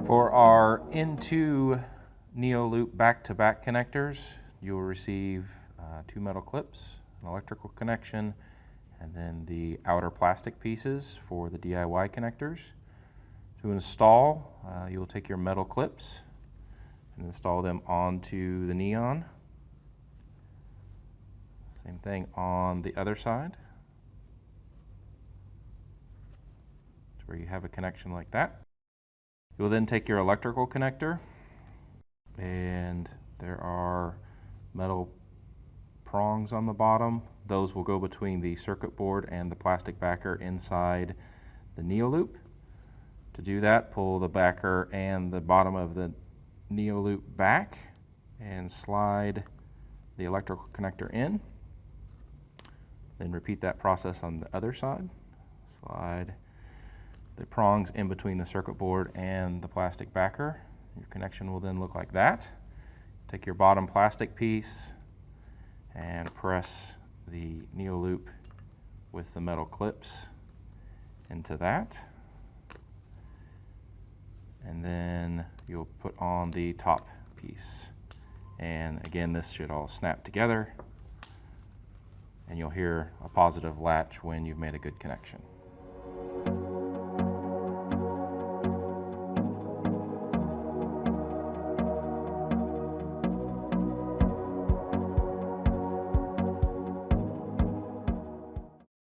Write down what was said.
For our N2 Neoloop back-to-back connectors, you will receive 2 metal clips, an electrical connection, and then the outer plastic pieces for the DIY connectors. To install, you'll take your metal clips and install them onto the neon. Same thing on the other side, to where you have a connection like that. You'll then take your electrical connector, and there are metal prongs on the bottom. Those will go between the circuit board and the plastic backer inside the Neoloop. To do that, pull the backer and the bottom of the Neoloop back and slide the electrical connector in. Then repeat that process on the other side. Slide the prongs in between the circuit board and the plastic backer. Your connection will then look like that. Take your bottom plastic piece and press the Neoloop with the metal clips into that. And then you'll put on the top piece. And again, this should all snap together, and you'll hear a positive latch when you've made a good connection.